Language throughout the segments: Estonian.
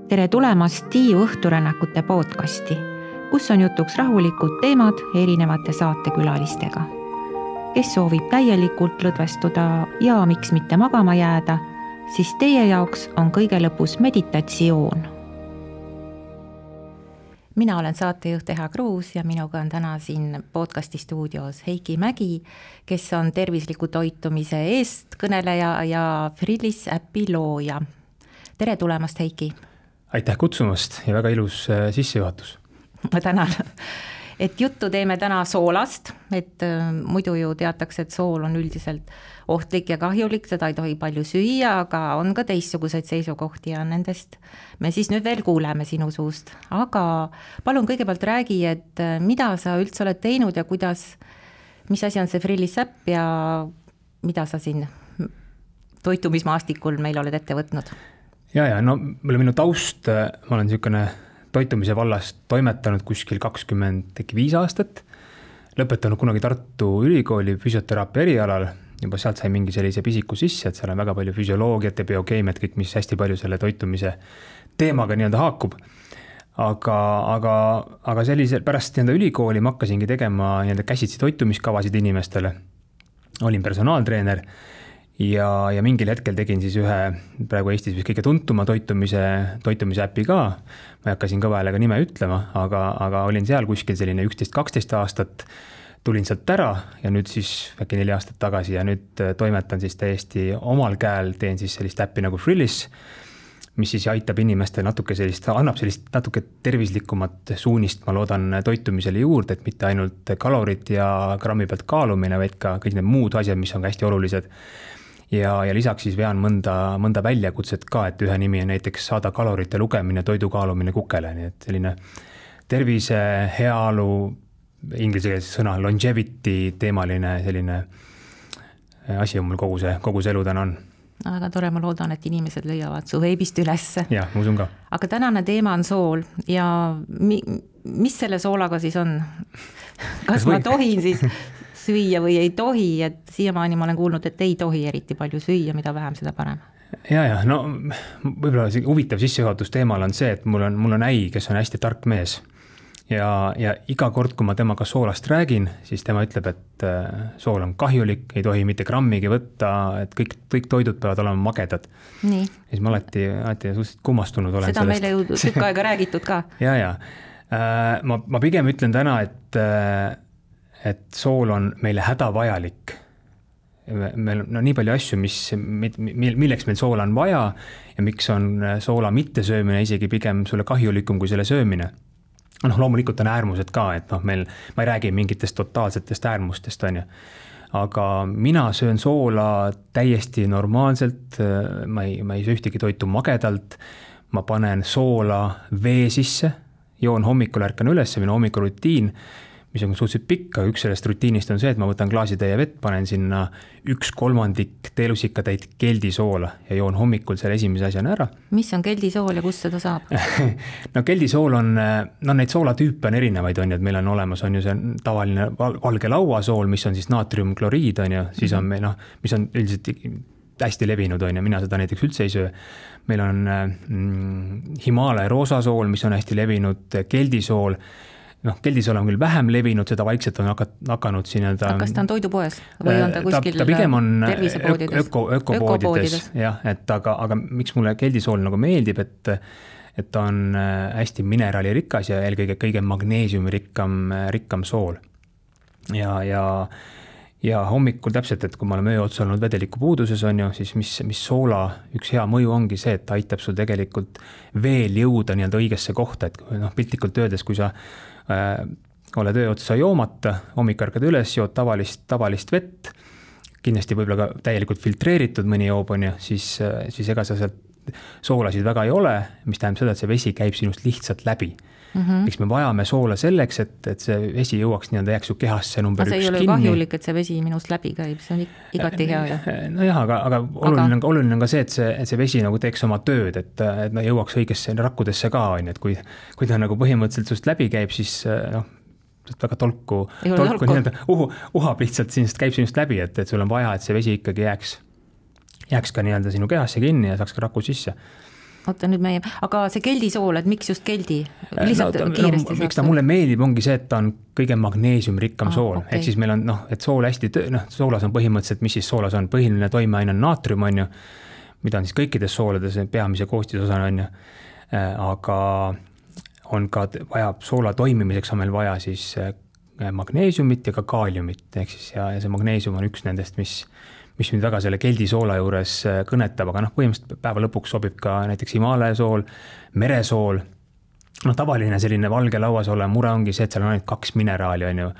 Tere tulemast Tiiu õhturännakute podcasti, kus on jutuks rahulikud teemad erinevate saatekülalistega. Kes soovib täielikult lõdvestuda ja miks mitte magama jääda, siis teie jaoks on kõige lõpus meditatsioon. Mina olen saatejuht Eha Kruus ja minuga on täna siin podcasti stuudios Heiki Mägi, kes on tervisliku toitumise eest kõneleja ja Frillis äpi looja. Tere tulemast, Heiki! Aitäh kutsumast ja väga ilus sissejuhatus. Ma tänan. Et juttu teeme täna soolast, et muidu ju teatakse, et sool on üldiselt ohtlik ja kahjulik, seda ei tohi palju süüa, aga on ka teistsuguseid seisukohti ja nendest me siis nüüd veel kuuleme sinu suust. Aga palun kõigepealt räägi, et mida sa üldse oled teinud ja mis asi on see Frillis äpp ja mida sa siin toitumismaastikul meil oled ette võtnud? No minu taust, ma olen niisugune toitumise vallast toimetanud kuskil 25 aastat, lõpetanud kunagi Tartu Ülikooli füsioteraapia erialal, juba sealt sai mingi sellise pisiku sisse, et seal on väga palju füsioloogiat ja biokeemiat, kõik, mis hästi palju selle toitumise teemaga nii-öelda haakub. Aga sellise pärast ülikooli ma hakkasingi tegema käsitsi toitumiskavasid inimestele, olin personaaltreener ja mingil hetkel tegin siis ühe praegu Eestis kõige tuntuma toitumise äpi ka. Ma hakkasin kõva häälega nime ütlema, aga olin seal kuskil selline 11-12 aastat, tulin sealt ära ja nüüd siis äkki 4 aastat tagasi ja nüüd toimetan siis täiesti omal käel, teen siis sellist äppi nagu Frillis, mis siis aitab inimestel annab sellist natuke tervislikumat suunist, ma loodan, toitumisele juurde, et mitte ainult kalorid ja grammi pealt kaalumine, vaid ka kõik need muud asjad, mis on ka hästi olulised. Ja lisaks siis vean mõnda väljakutset ka, et ühe nimi on näiteks saada kalorite lugemine, toidu kaalumine kukele, nii et selline tervise, heaolu, inglise sõna longevity teemaline selline asi on mul kogu see elu täna on. Väga tore, ma loodan, et inimesed leiavad su veebist üles. Jah, ma usun ka. Aga tänane teema on sool ja mis selle soolaga siis on? Kas ma tohin siis süüa või ei tohi, et siiamaani ma olen kuulnud, et ei tohi eriti palju süüa, mida vähem, seda parem. No võib-olla huvitav sissejuhatus teemal on see, et mul on äi, kes on hästi tark mees ja iga kord, kui ma temaga soolast räägin, siis tema ütleb, et sool on kahjulik, ei tohi mitte grammigi võtta, et kõik toidud peavad olema magedad. Nii. Ja siis ma alati suhteliselt kummastunud olen seda sellest. Seda meile ju tükk aega räägitud ka. Ma pigem ütlen täna, et sool on meile hädavajalik. Meil on nii palju asju, milleks meil soola on vaja ja miks on soola mittesöömine isegi pigem sulle kahjulikum kui selle söömine. Loomulikult on äärmused ka, et ma ei räägi mingitest totaalsetest äärmustest, aga mina söön soola täiesti normaalselt, ma ei söö ühtegi toitu magedalt, ma panen soola vee sisse, joon hommikul, ärkan üles, minu hommikurutiin, mis on suhteliselt pikk, aga üks sellest rutiinist on see, et ma võtan klaasitäie vett, panen sinna 1/3 teelusikatäit keldisoola ja joon hommikul selle esimese asjana ära. Mis on keldisool ja kust seda saab? Keldisool on, neid soolatüüpe on erinevaid, et meil on olemas, on ju see tavaline valge lauasool, mis on siis naatriumkloriid, siis on meil, mis on üldiselt hästi levinud, mina seda näiteks üldse ei söö. Meil on Himaalaja roosasool, mis on hästi levinud, keldisool. Keldisool on küll vähem levinud, seda vaikselt on hakanud siin. Kas ta on toidupoes või on ta kuskil tervisepoodides? Ökopoodides, jah, aga miks mulle keldisool nagu meeldib, et ta on hästi mineraalirikas ja eelkõige kõige magneesiumirikkam sool. Ja hommikul täpselt, et kui ma olen öö otsa olnud vedeliku puuduses, siis mis soola üks hea mõju ongi see, et ta aitab sul tegelikult veel jõuda õigesse kohta, et piltlikult öeldes, kui sa oled öö otsa joomata, hommik ärkad üles, jood tavalist vett, kindlasti võib-olla ka täielikult filtreeritud mõni joob, siis ega sa sealt soolasid väga ei ole, mis tähendab seda, et see vesi käib sinust lihtsalt läbi. Eks me vajame soola selleks, et see vesi jõuaks jääks ju kehasse number 1 kinni. See ei ole kahjulik, et see vesi minust läbi käib, see on igati hea. Nojah, aga oluline on ka see, et see vesi teeks oma tööd, et jõuaks õigesse rakkudesse ka, et kui ta põhimõtteliselt sust läbi käib, siis väga tolku uhab lihtsalt sinust, käib sinust läbi, et sul on vaja, et see vesi ikkagi jääks ka sinu kehasse kinni ja saaks ka raku sisse. oota nüüd aga see keldisool, et miks just keldi? Lihtsalt kiiresti miks ta mulle meeldib, ongi see, et ta on kõige magneesiumrikkam sool. Okay. Ehk siis meil on, et sool hästi, soolas on põhimõtteliselt, mis siis soolas on? Põhiline toimeaine on naatrium, on ju, mida on siis kõikides soolades peamise koostisosana, on ju. Aga on ka vaja, soola toimimiseks on meil vaja siis magneesiumit ja ka kaaliumit, ehk siis ja see magneesium on üks nendest, mis mind väga selle keldisoola juures kõnetab, aga põhimõtteliselt päeva lõpuks sobib ka näiteks Himaalaja sool, meresool. Tavaline selline valge lauas olev mure ongi see, et seal on ainult 2 mineraali, on ju,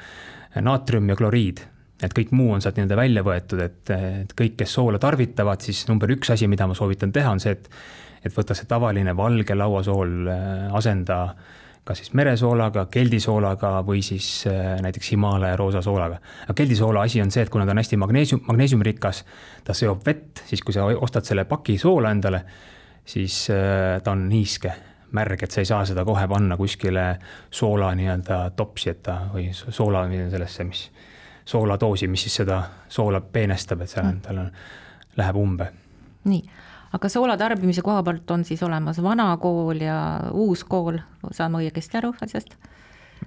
naatrium ja kloriid. Et kõik muu on sealt nii-öelda välja võetud, et kõik, kes soola tarvitavad, siis number 1 asi, mida ma soovitan teha, on see, et võtta see tavaline valge lauasool asenda kas siis meresoolaga, keldisoolaga või siis näiteks Himaalaja roosa soolaga. Aga keldisoola asi on see, et kuna ta on hästi magneesiumrikas, ta seob vett, siis kui sa ostad selle paki soola endale, siis ta on niiske, märg, et sa ei saa seda kohe panna kuskile soola nii-öelda topsi, või soola sellesse, mis sooladoosi, mis siis seda soola peenestab, et tal läheb umbe. Nii. Aga soola tarbimise koha pealt on siis olemas vana kool ja uus kool, saan ma õigesti aru asjast?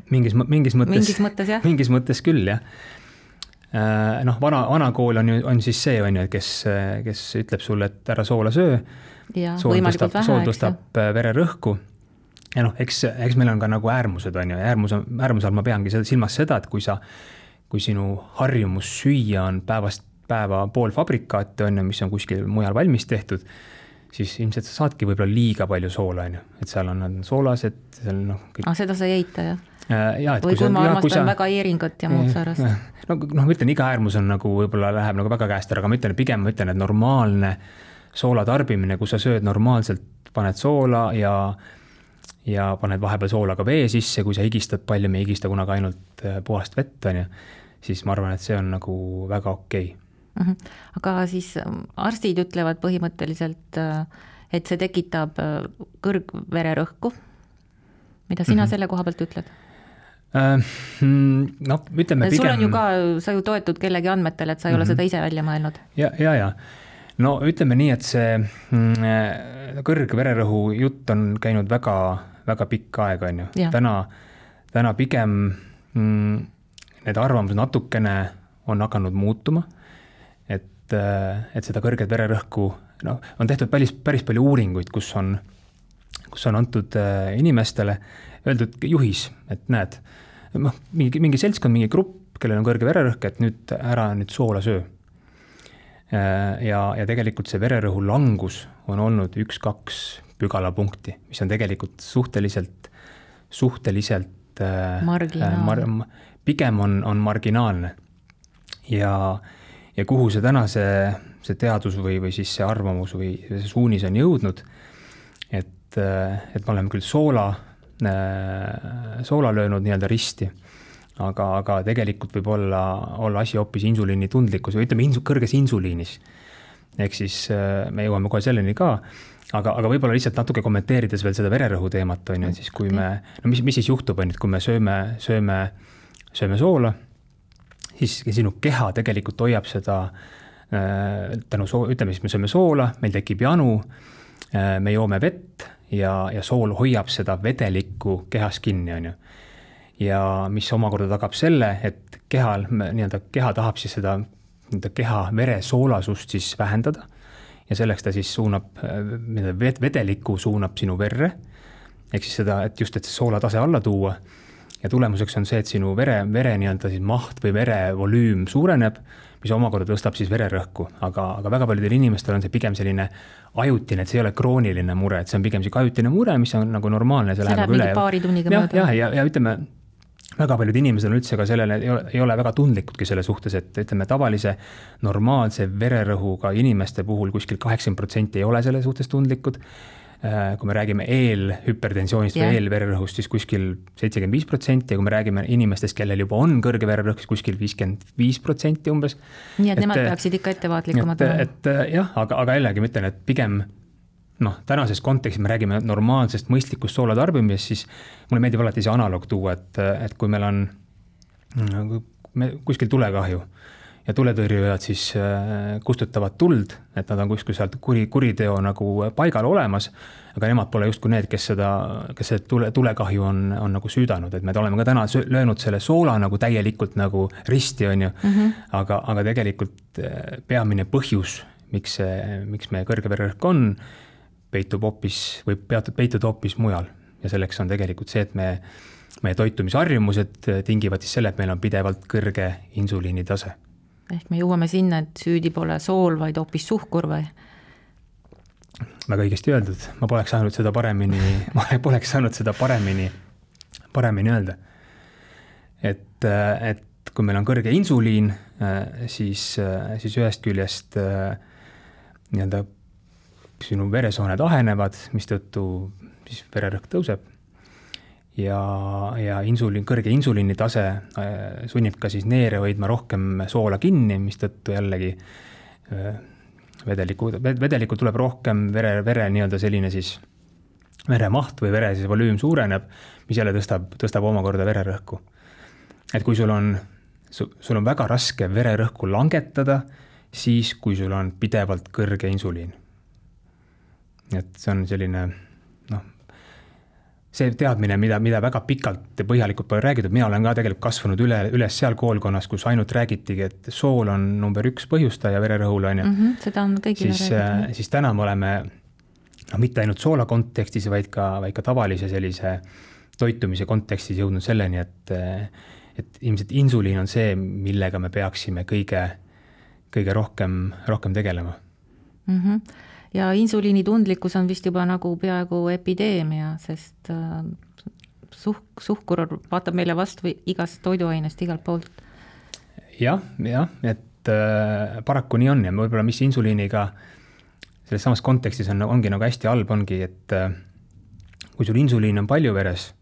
Mingis mõttes, jah? Mingis mõttes küll, jah. Vana kool on siis see, on ju, kes ütleb sulle, et ära soola söö, sool tõstab vererõhku. Ja eks meil on ka nagu äärmused, on ju, äärmusel ma peangi silmas seda, et kui sinu harjumus süüa on päevast päeva pool fabrikaate on, mis on kuskil mujal valmis tehtud, siis ilmselt sa saadki võib-olla liiga palju soola, on ju. Et seal on soolased. Kõik... seda sa ei eita, jah? Et või kui ma armastan väga eeringat ja muud saarast. Ma ütlen, iga äärmus on võib-olla läheb väga käest ära, aga pigem ma ütlen, et normaalne soola tarbimine, kus sa sööd normaalselt, paned soola ja paned vahepeal soolaga vee sisse, kui sa higistad palju, me ei higista kunagi ainult puhast vett, on ju, siis ma arvan, et see on väga okei. Aga siis arstid ütlevad põhimõtteliselt, et see tekitab kõrgvererõhku. Mida sina selle koha pealt ütled? Ütleme sul on ju ka, sa ju toetud kellegi andmetele, et sa ei ole seda ise välja mõelnud. Ja. No ütleme nii, et see kõrgvererõhu jutt on käinud väga, väga pikka aega, on ju. Täna pigem need arvamused natukene on hakanud muutuma. Et seda kõrget vererõhku, on tehtud päris palju uuringuid, kus on antud inimestele öeldud juhis, et näed, mingi seltskond, mingi grupp, kellel on kõrge vererõhk, et nüüd ära soola söö. Ja tegelikult see vererõhu langus on olnud 1-2 pügalapunkti, mis on tegelikult suhteliselt pigem on marginaalne. Ja kuhu see täna see teadus või siis see arvamus või see suunis on jõudnud, et me oleme küll soola löönud nii-öelda risti, aga tegelikult võib olla asi hoopis insuliini tundlikkus või ütleme kõrges insuliinis. Ehk siis me jõuame kohe selleni ka, aga võib-olla lihtsalt natuke kommenteerides veel seda vererõhu teemat, on ju, siis kui mis siis juhtub, on, et kui me sööme soola, siis sinu keha tegelikult hoiab seda, ütleme siis me sööme soola, meil tekib janu, me joome vett ja sool hoiab seda vedelikku kehas kinni, on ju. Ja mis omakorda tagab selle, et keha tahab siis seda keha veresoolasust siis vähendada ja selleks ta siis suunab, vedelikku suunab sinu verre, ehk siis seda, et just, et see soolatase alla tuua. Ja tulemuseks on see, et sinu vere nii-öelda siis maht või verevolüüm suureneb, mis omakorda tõstab siis vererõhku. Aga väga paljudel inimestel on see pigem selline ajutine, et see ei ole krooniline mure, et see on pigem ajutine mure, mis on nagu normaalne. See läheb mingi paari tunniga mööda. Ja ütleme, väga paljud inimesed on üldse ka sellele, ei ole väga tundlikudki selle suhtes, et ütleme tavalise normaalse vererõhuga inimeste puhul kuskil 80% ei ole selle suhtes tundlikud. Kui me räägime eelhüpertensioonist või eelvererõhust, siis kuskil 75% ja kui me räägime inimestest, kellel juba on kõrge vererõhk, siis kuskil 55% umbes. Nii, et nemad peaksid ikka ettevaatlikumad. Jah, aga jällegi ma ütlen, et pigem tänases kontekstis me räägime normaalsest mõistlikust soola tarbimisest, siis mulle meeldib alati see analoog tuua, et kui meil on kuskil tulekahju ja tuletõrjujad siis kustutavad tuld, et nad on kuskil sealt kuriteo nagu paigal olemas, aga nemad pole justkui need, kes tulekahju on nagu süüdanud, et me oleme ka täna löönud selle soola nagu täielikult nagu risti, on ju, aga tegelikult peamine põhjus, miks meie kõrge vererõhk on, peituda hoopis mujal ja selleks on tegelikult see, et meie toitumisharjumused tingivad siis selle, et meil on pidevalt kõrge insuliini tase. Ehk me jõuame sinna, et süüdi pole sool, vaid hoopis suhkur või? Väga õigesti öeldud, ma poleks saanud seda paremini öelda. Et kui meil on kõrge insuliin, siis ühest küljest nii-öelda sinu veresooned ahenevad, mistõttu siis vererõhk tõuseb ja kõrge insuliini tase sunnib ka siis neere hoidma rohkem soola kinni, mistõttu jällegi vedelikku tuleb rohkem, vere nii-öelda selline siis veremaht või vere siis volüüm suureneb, mis jälle tõstab omakorda vererõhku. Et kui sul on väga raske vererõhku langetada, siis kui sul on pidevalt kõrge insuliin. Et see on selline, see teadmine, mida väga pikalt ja põhjalikult pole räägitud, mina olen ka tegelikult kasvanud üles seal koolkonnas, kus ainult räägitigi, et sool on number 1 põhjustaja vererõhul, on ju. Seda on kõigile räägitud. Siis täna me oleme mitte ainult soola kontekstis, vaid ka tavalise sellise toitumise kontekstis jõudnud selleni, et ilmselt insuliin on see, millega me peaksime kõige rohkem tegelema. Ja insuliini tundlikkus on vist juba nagu peaaegu epideemia, sest suhkur vaatab meile vastu igast toiduainest, igalt poolt. Jah, et paraku nii on ja võib-olla mis insuliiniga selles samas kontekstis ongi nagu hästi halb ongi, et kui sul insuliin on palju veres,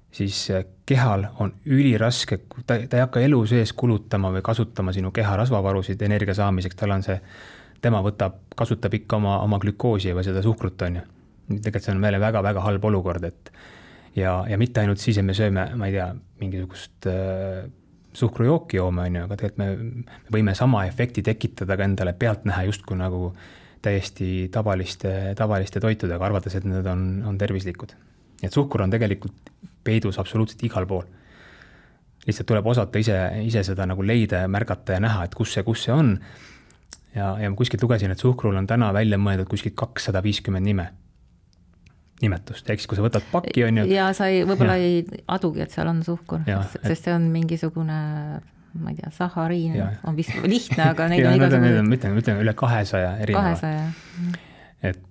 siis kehal on üliraske, ta ei hakka elu sees kulutama või kasutama sinu keha rasvavarusid energia saamiseks, tal on see tema kasutab ikka oma glükoosi või seda suhkrut, on ju. Tegelikult see on meile väga-väga halb olukord, et ja mitte ainult siis, et me sööme, ma ei tea, mingisugust suhkrujooki joome, on ju, aga tegelikult me võime sama efekti tekitada ka endale pealtnäha justkui nagu täiesti tavaliste toitudega, arvates, et need on tervislikud. Et suhkur on tegelikult peidus absoluutselt igal pool. Lihtsalt tuleb osata ise seda nagu leida ja märgata ja näha, et kus see on. Ja kuskilt lugesin, et suhkrul on täna välja mõeldud kuskilt 250 nimetust. Ehk siis, kui sa võtad pakki, on ju. Ja sa võib-olla ei adugi, et seal on suhkur, sest see on mingisugune, ma ei tea, sahariin on vist lihtne, aga neid on igasugune. Ütlen üle 200 erineva. 200. Et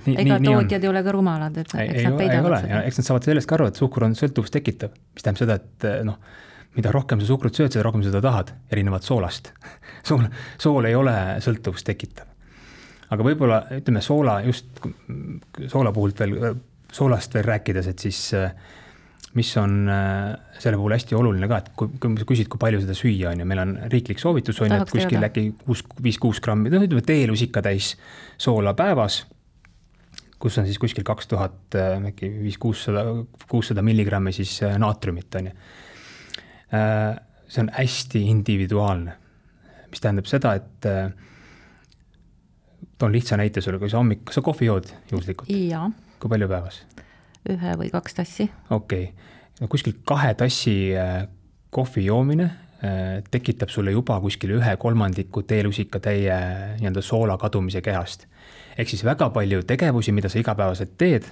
nii ega tootjad ei ole ka rumalad, et eks nad peidavad seda. Eks nad saavad sellest ka aru, et suhkur on sõltuvust tekitav, mis tähendab seda, et mida rohkem sa suhkrut sööd, seda rohkem seda tahad, erinevat soolast. Sool ei ole sõltuvust tekitav. Aga võib-olla, ütleme, soola puhult soolast veel rääkides, et siis mis on selle puhul hästi oluline ka, et kui sa küsid, kui palju seda süüa on ja meil on riiklik soovitus, on, et kuskil äkki 5-6 grammi, ütleme teelusika täis soola päevas, kus on siis kuskil 2600 milligrammi siis naatriumit, on ju. See on hästi individuaalne, mis tähendab seda, et toon lihtsa näite sulle, kui sa kas sa kohvi jood juhuslikult? Jaa. Kui palju päevas? 1 või 2 tassi. Okei. Kuskil 2 tassi kohvi joomine tekitab sulle juba kuskil 1/3 teelusika täie nii-öelda soola kadumise kehast. Ehk siis väga palju tegevusi, mida sa igapäevaselt teed,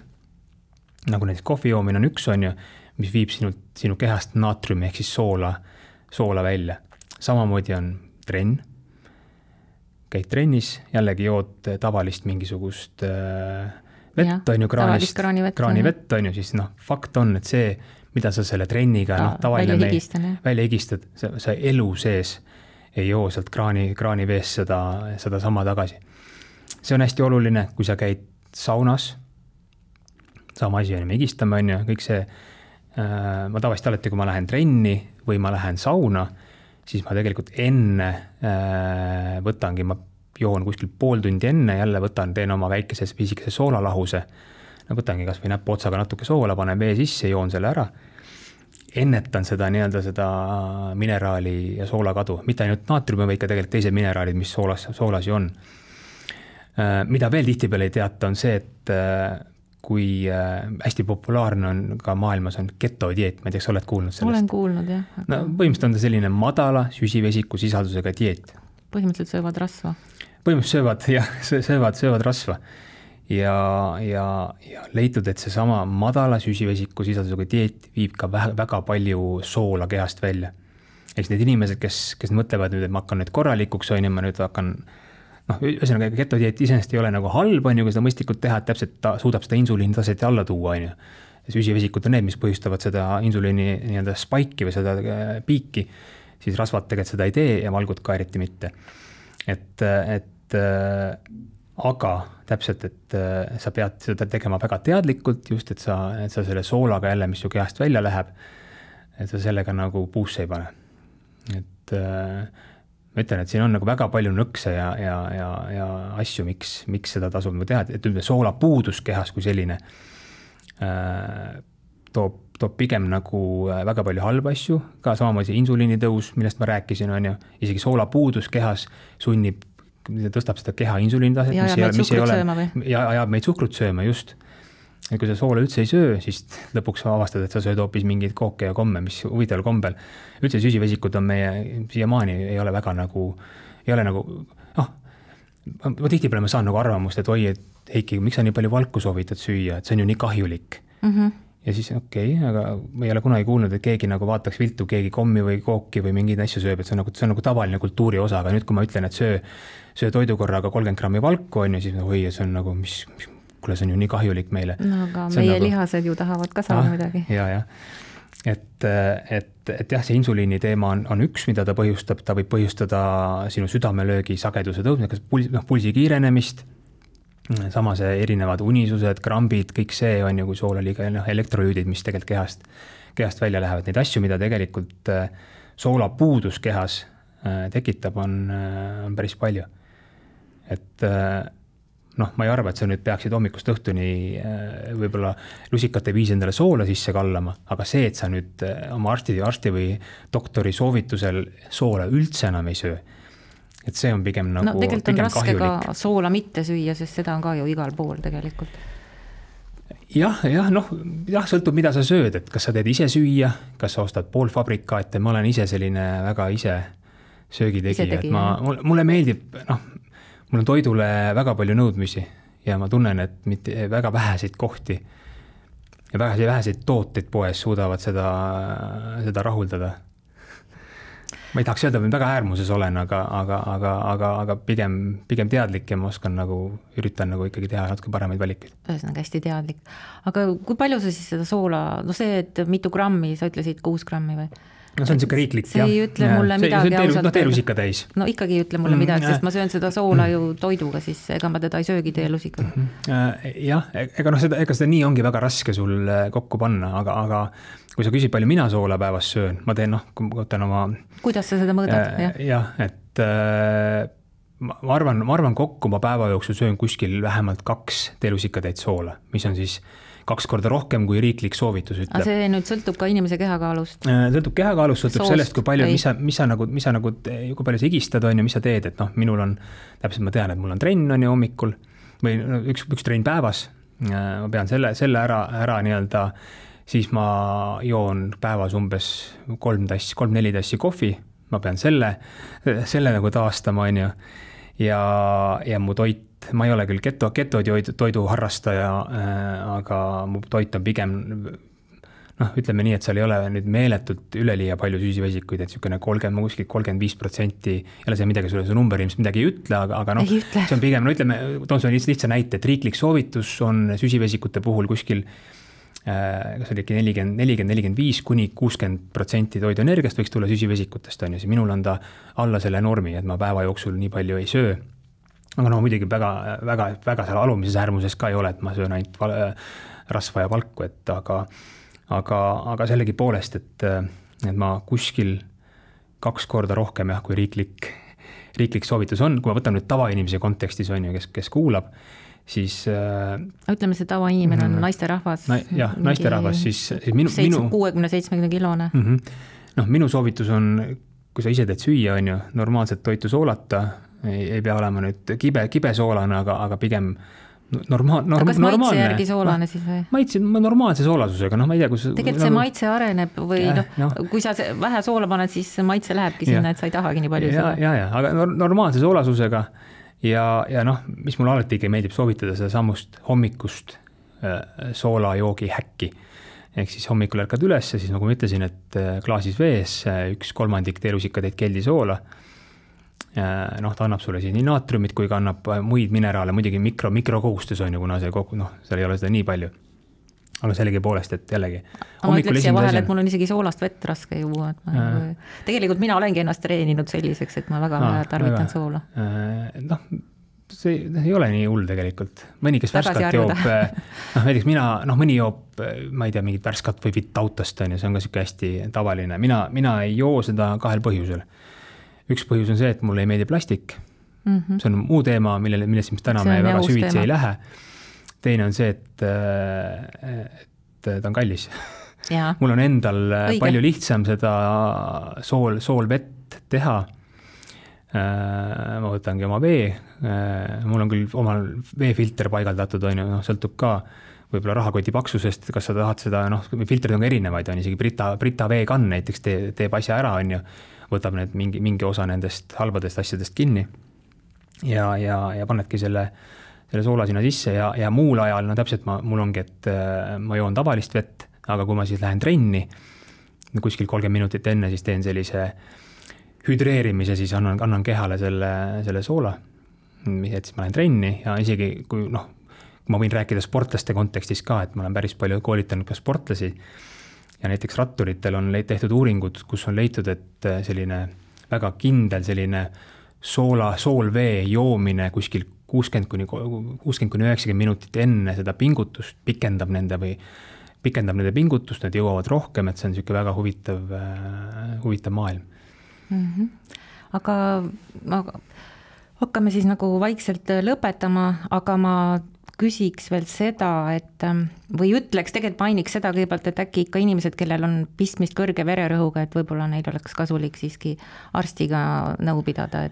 nagu näiteks kohvi joomine on üks, on ju, mis viib sinu kehast naatriumi ehk siis soola välja. Samamoodi on trenn. Käid trennis, jällegi jood tavalist mingisugust vett, on ju, kraanivett, on ju, siis fakt on, et see, mida sa selle trenniga välja higistad, sa elu sees ei joo sealt kraanivees seda sama tagasi. See on hästi oluline, kui sa käid saunas, sama asi on, me higistame, on ju, kõik see. Ma tavaliselt alati, kui ma lähen trenni või ma lähen sauna, siis ma tegelikult enne võtangi, ma joon kuskil pool tundi enne, jälle teen oma pisikese soolalahuse. Võtangi kas või näppu otsaga natuke soola, panen vee sisse, joon selle ära. ennetan seda nii-öelda seda mineraali ja soola kadu, mitte ainult naatriumi, vaid ka tegelikult teised mineraalid, mis soolas ju on. Mida veel tihtipeale ei teata, on see, et kui hästi populaarne on ka maailmas on ketodieet, ma ei tea, kas oled kuulnud sellest? Olen kuulnud, jah. Aga... No, põhimõtteliselt on ta selline madala süsivesiku sisaldusega dieet. Põhimõtteliselt söövad rasva. Põhimõtteliselt söövad rasva. Ja leitud, et see sama madala süsivesiku sisaldusega dieet viib ka väga palju soola kehast välja. Eks need inimesed, kes mõtlevad nüüd, et ma hakkan nüüd korralikuks, ma nüüd hakkan, ühesõnaga ketodieet iseenesest ei ole nagu halb, kui seda mõistlikult teha, et täpselt ta suudab seda insuliini taset alla tuua. Süsivesikud on need, mis põhjustavad seda insuliini nii-öelda spike'i või seda piiki, siis rasvad tegelikult seda ei tee ja valgud ka eriti mitte. Aga täpselt, et sa pead seda tegema väga teadlikult, just et sa selle soolaga jälle, mis su kehast välja läheb, et sa sellega nagu puusse ei pane. Et ma ütlen, et siin on nagu väga palju nõkse ja asju, miks seda tasub teha, et soola puudus kehas kui selline toob pigem nagu väga palju halba asju, ka samamoodi insuliini tõus, millest ma rääkisin, on ju, isegi soola puudus kehas sunnib tõstab seda keha insuliinitaset, ja ajab meid suhkrut sööma, just. Ja kui sa soola üldse ei söö, siis lõpuks avastad, et sa sööd hoopis mingid kooke ja komme, mis huvitaval kombel. Üldse süsivesikud on meie siiamaani ei ole väga nagu, ma tihtipeale ma saan nagu arvamust, et oi, et Heiki, miks sa nii palju valku soovitad süüa, et see on ju nii kahjulik. Ja siis okei, aga ma ei ole kunagi kuulnud, et keegi nagu vaataks viltu, keegi kommi või kooki või mingeid asju sööb, et see on nagu tavaline kultuuri osa, aga nüüd kui ma ütlen, et söö toidukorraga 30 grammi valku on ju, siis oi, see on nagu, kuule, see on ju nii kahjulik meile. No aga meie nagu... lihased ju tahavad ka saada midagi. Ja. Et jah, see insuliini teema on üks, mida ta põhjustab, ta võib põhjustada sinu südamelöögi sageduse tõusmine, pulsi kiirenemist, sama see erinevad unisused, krambid, kõik see on ju, kui soola liiga elektrolüüdid, mis tegelikult kehast välja lähevad. Neid asju, mida tegelikult soola puudus kehas tekitab, on päris palju. Et ma ei arva, et sa nüüd peaksid hommikust õhtuni võib-olla lusikate viis endale soola sisse kallama, aga see, et sa nüüd oma arsti või doktori soovitusel soola üldse enam ei söö, et see on pigem nagu tegelikult on raske kahjulik. Ka soola mitte süüa, sest seda on ka ju igal pool tegelikult. Jah, sõltub, mida sa sööd, et kas sa teed ise süüa, kas sa ostad poolfabrikaate, ma olen ise selline väga ise söögitegija, et mulle meeldib, mul on toidule väga palju nõudmisi ja ma tunnen, et mitte väga väheseid kohti ja väheseid tooteid poes suudavad seda rahuldada. Ma ei tahaks öelda, et väga äärmuses olen, aga pigem teadlik ja ma üritan ikkagi teha natuke paremaid valikuid. Ühesõnaga hästi teadlik. Aga kui palju sa siis seda soola, see, et mitu grammi, sa ütlesid 6 grammi või? No see on niisugune riiklik, see ei ütle mulle midagi ausalt. Teelusika täis. No ikkagi ei ütle mulle midagi, sest ma söön seda soola ju toiduga, siis ega ma teda ei söögi teelusikaga. Jah, ega seda nii ongi väga raske sul kokku panna, aga kui sa küsid, palju mina soola päevas söön, ma teen, kui ma võtan oma... Kuidas sa seda mõõdad? Jah, et ma arvan kokku ma päeva jooksul söön kuskil vähemalt 2 teelusikatäit soola, mis on siis 2 korda rohkem, kui riiklik soovitus ütleb. Aga see nüüd sõltub ka inimese kehakaalust? Sõltub kehakaalust, sõltub sellest, kui palju, kui palju sa higistad on ja mis sa teed, et minul on, täpselt ma tean, et mul on trenn on ju hommikul või üks trenn päevas, ma pean selle ära nii-öelda, siis ma joon päevas umbes 3-4 tassi kohvi, ma pean selle nagu taastama on ju ja mu toit, ma ei ole küll toidu harrastaja, aga mu toit on pigem, ütleme nii, et seal ei ole nüüd meeletult üleliia palju süsivesikuid, et niisugune 35%, jälle see midagi sulle, see number ilmselt midagi ei ütle, aga see on pigem, toon sulle lihtsa näite, et riiklik soovitus on süsivesikute puhul kuskil kas oli 40-45 kuni 60% toiduenergiast võiks tulla süsivesikutest, on ju, siis minul on ta alla selle normi, et ma päeva jooksul nii palju ei söö. Aga muidugi väga seal alumises äärmuses ka ei ole, et ma söön ainult rasva ja valku, et aga sellegi poolest, et ma kuskil 2 korda rohkem kui riiklik soovitus on, kui ma võtan nüüd tavainimese kontekstis on ju, kes kuulab, siis ütleme, see tavainimene on naisterahvas. Jah, naisterahvas, siis minu 60-70 kilone. Noh, minu soovitus on, kui sa ise teed süüa, on ju, normaalset toitu soolata, ei pea olema nüüd kibe soolane, aga pigem normaalne. Kas maitse järgi soolane siis või? Maitse normaalse soolasusega, noh, ma ei tea, kus... Tegelikult see maitse areneb või kui sa vähe soola paned, siis maitse lähebki sinna, et sa ei tahagi nii palju seda. Ja, aga normaalse soolasusega ja noh, mis mulle alati meeldib soovitada seda sammust hommikust soolajoogi häkki. Ehk siis hommikul ärkad üles ja siis nagu ma ütlesin, et klaasis vees 1/3 teelusikatäit keldi soola. Noh, ta annab sulle siis nii naatriumit, kui ka annab muid mineraale, muidugi mikrokogustus on ju, kuna see kogu, noh, seal ei ole seda nii palju. Aga sellegi poolest, et jällegi. Ma ütleks siia vahel, et mul on isegi soolast vett raske juua. Tegelikult mina olengi ennast treeninud selliseks, et ma väga tarvitan soola. Noh, see ei ole nii hull tegelikult. Mõni, kes värskat joob, näiteks mõni joob, ma ei tea, mingit värskat või vitautast, on ju, see on ka siuke hästi tavaline. Mina ei joo seda 2 põhjusel. Üks põhjus on see, et mulle ei meeldi plastik. See on muu teema, millest täna me väga süvitsi ei lähe. Teine on see, et ta on kallis. Mul on endal palju lihtsam seda soolvett teha. Ma võtangi oma vee. Mul on küll omal veefilter paigaldatud, on ju, sõltub ka võib-olla rahakoti paksusest, kas sa tahad seda, filtrid on ka erinevaid, on isegi Brita veekann näiteks teeb asja ära, on ju, võtab need mingi osa nendest halbadest asjadest kinni ja panedki selle soola sinna sisse ja muul ajal, täpselt mul ongi, et ma joon tavalist vett, aga kui ma siis lähen trenni, kuskil 30 minutit enne, siis teen sellise hüdreerimise, siis annan kehale selle soola, et siis ma lähen trenni ja isegi kui ma võin rääkida sportlaste kontekstis ka, et ma olen päris palju koolitanud ka sportlasi ja näiteks ratturitel on tehtud uuringud, kus on leitud, et selline väga kindel selline soolvee joomine kuskil 60-90 minutit enne seda pingutust pikendab nende pingutust, need jõuavad rohkem, et see on niisugune väga huvitav maailm. Aga hakkame siis nagu vaikselt lõpetama, aga ma küsiks veel seda, et või ütleks, tegelikult mainiks seda kõigepealt, et äkki ikka inimesed, kellel on pistmist kõrge vererõhuga, et võib-olla neil oleks kasulik siiski arstiga nõu pidada,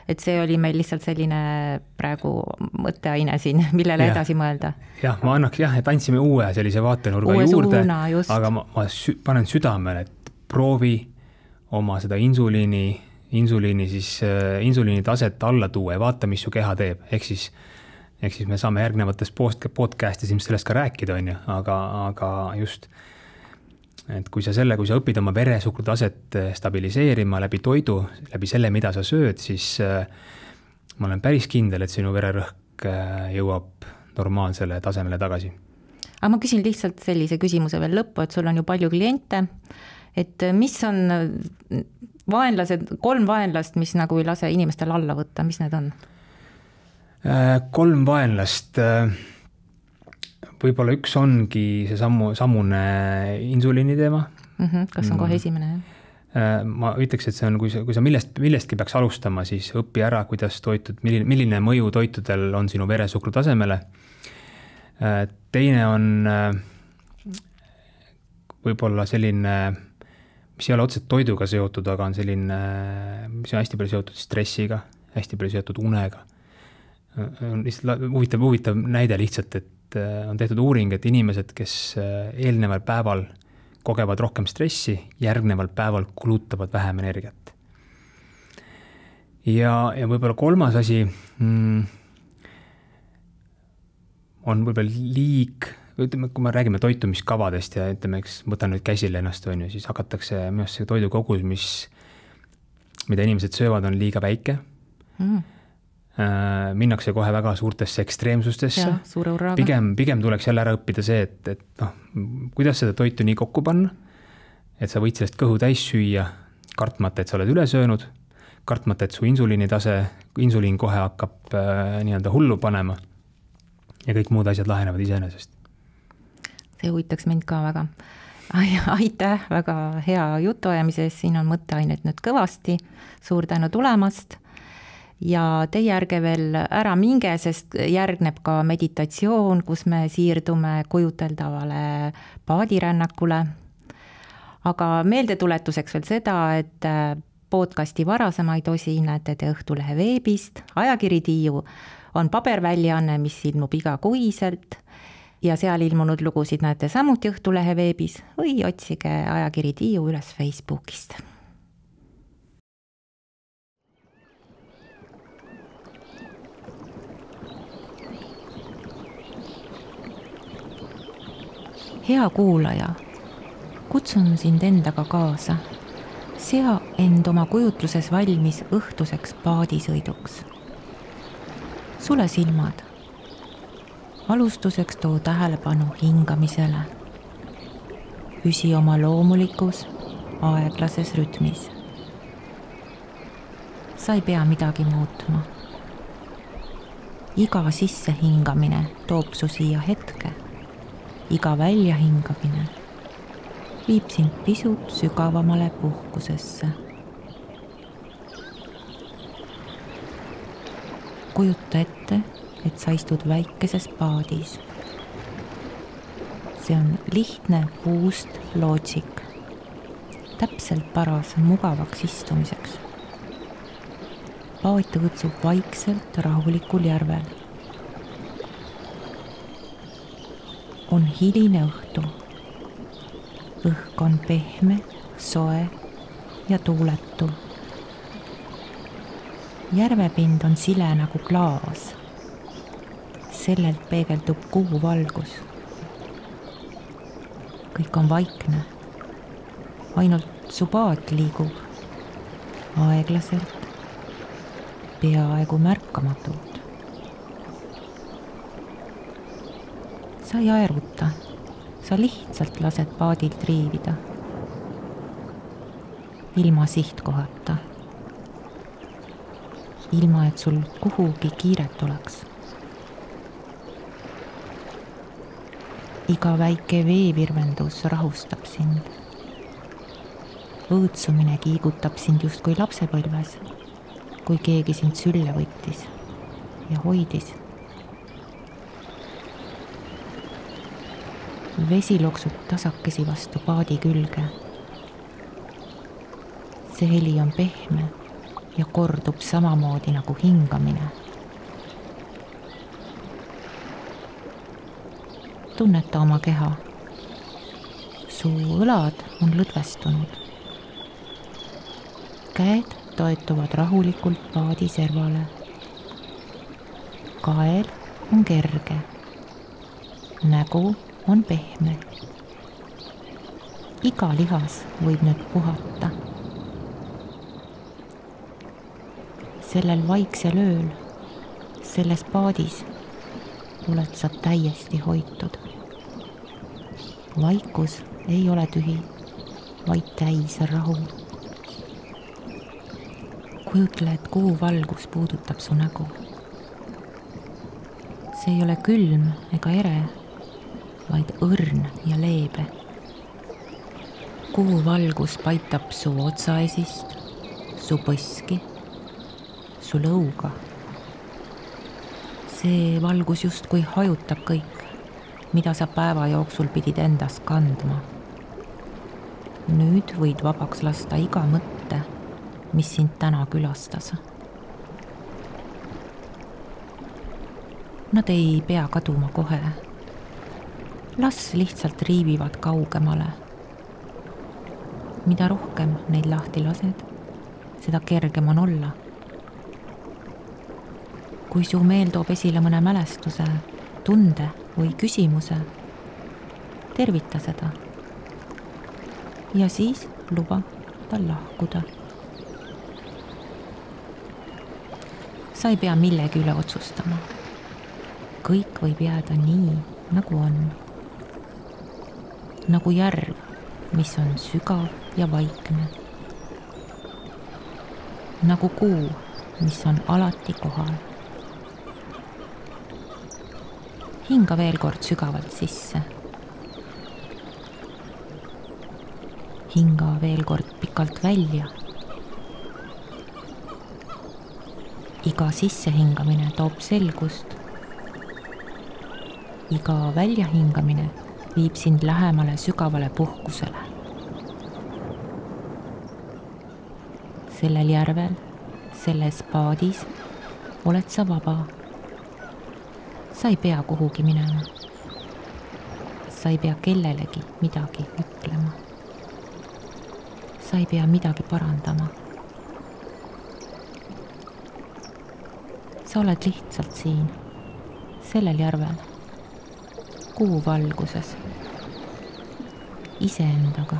et see oli meil lihtsalt selline praegu mõtteaine siin, millele edasi mõelda. Jah, ma annaks et andsime uue sellise vaatenurga juurde, aga ma panen südamele, et proovi oma seda insuliini taset alla tuua ja vaata, mis su keha teeb, ehk siis me saame järgnevates podcastis sellest ka rääkida, on ju, aga just, et kui sa õpid oma veresuhkru taset stabiliseerima läbi toidu, läbi selle, mida sa sööd, siis ma olen päris kindel, et sinu vererõhk jõuab normaalsele tasemele tagasi. Aga ma küsin lihtsalt sellise küsimuse veel lõppu, et sul on ju palju kliente, et mis on 3 vaenlast, mis nagu ei lase inimestel alla võtta, mis need on? 3 vaenlast, võib-olla üks ongi see sammune insuliini teema. Kas on kohe esimene? Ma ütleks, et see on, kui sa millestki peaks alustama, siis õpi ära, kuidas toitud, milline mõju toitudel on sinu veresuhkru tasemele. Teine on võib-olla selline, mis ei ole otseselt toiduga seotud, aga on selline, mis on hästi palju seotud stressiga, hästi palju seotud unega. On lihtsalt huvitav näide lihtsalt, et on tehtud uuring, et inimesed, kes eelneval päeval kogevad rohkem stressi, järgneval päeval kulutavad vähem energiat. Ja võib-olla 3. asi on võib-olla kui me räägime toitumiskavadest ja ütleme, eks võtan nüüd käsile ennast, on ju, siis hakatakse minu arust see toidukogus, mida inimesed söövad, on liiga väike. Minnakse kohe väga suurtesse ekstreemsustesse. Pigem tuleks jälle ära õppida see, et kuidas seda toitu nii kokku panna, et sa võid sellest kõhu täis süüa, kartmata, et sa oled üle söönud, kartmata, et su insuliin kohe hakkab nii-öelda hullu panema ja kõik muud asjad lahenevad iseenesest. See huvitaks mind ka väga. Aitäh väga hea jutuajamise, siin on mõtteainet nüüd kõvasti, suur tänu tulemast. ja teie ärge veel ära minge, sest järgneb ka meditatsioon, kus me siirdume kujuteldavale paadirännakule. Aga meeldetuletuseks veel seda, et podcasti varasemaid osi näete te Õhtulehe veebist. Ajakiri Tiiu on paberväljaanne, mis ilmub igakuiselt ja seal ilmunud lugusid näete samuti Õhtulehe veebis või otsige Ajakiri Tiiu üles Facebookist. Hea kuulaja, kutsun sind endaga kaasa. Sea end oma kujutluses valmis õhtuseks paadisõiduks. Sule silmad. Alustuseks too tähelepanu hingamisele. Püsi oma loomulikus, aeglases rütmis. Sa ei pea midagi muutma. Iga sissehingamine toob su siia hetke. Iga väljahingamine viib sind pisut sügavamale puhkusesse. Kujuta ette, et sa istud väikeses paadis. See on lihtne puust lootsik, täpselt paras mugavaks istumiseks. Paat õõtsub vaikselt rahulikul järvel. On hiline õhtu. Õhk on pehme, soe ja tuuletu. Järvepind on sile nagu klaas. Sellelt peegeldub kuu valgus. Kõik on vaikne. Ainult su paat liigub. Aeglaselt, peaaegu märkamatult. Sa ei aeruta, sa lihtsalt lased paadil triivida. Ilma sihtkohata. Ilma, et sul kuhugi kiiret oleks. Iga väike veevirvendus rahustab sind. Õõtsumine kiigutab sind just kui lapsepõlves, kui keegi sind sülle võttis ja hoidis. Vesi loksub tasakesi vastu paadi külge. See heli on pehme ja kordub samamoodi nagu hingamine. Tunneta oma keha. Su õlad on lõdvestunud. Käed toetuvad rahulikult paadi servale. Kael on kerge. Nägu on pehme. Iga lihas võib nüüd puhata. Sellel vaiksel ööl, selles paadis oled sa täiesti hoitud. Vaikus ei ole tühi, vaid täis rahu. Kujutle, et kuu valgus puudutab su nägu. See ei ole külm ega ere, vaid õrn ja leebe. Kuu valgus paitab su otsaesist, su põski, su lõuga. See valgus justkui hajutab kõik, mida sa päeva jooksul pidid endas kandma. Nüüd võid vabaks lasta iga mõtte, mis sind täna külastas. Nad ei pea kaduma kohe. Las lihtsalt riivivad kaugemale. Mida rohkem neid lahti lased, seda kergem on olla. Kui su meel toob esile mõne mälestuse, tunde või küsimuse, tervita seda. Ja siis luba tal lahkuda. Sa ei pea millegi üle otsustama. Kõik võib jääda nii, nagu on. Nagu järv, mis on sügav ja vaikne. Nagu kuu, mis on alati kohal. Hinga veel kord sügavalt sisse. Hinga veel kord pikalt välja. iga sissehingamine toob selgust. Iga väljahingamine viib sind lähemale sügavale puhkusele. Sellel järvel, selles paadis oled sa vaba. Sa ei pea kuhugi minema. Sa ei pea kellelegi midagi ütlema. Sa ei pea midagi parandama. Sa oled lihtsalt siin, sellel järvel, kuu valguses, iseendaga.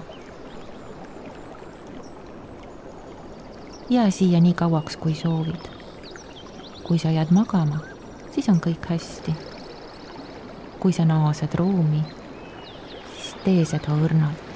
Jää siia nii kauaks, kui soovid. Kui sa jääd magama, siis on kõik hästi. Kui sa naased ruumi, siis tee seda õrnalt.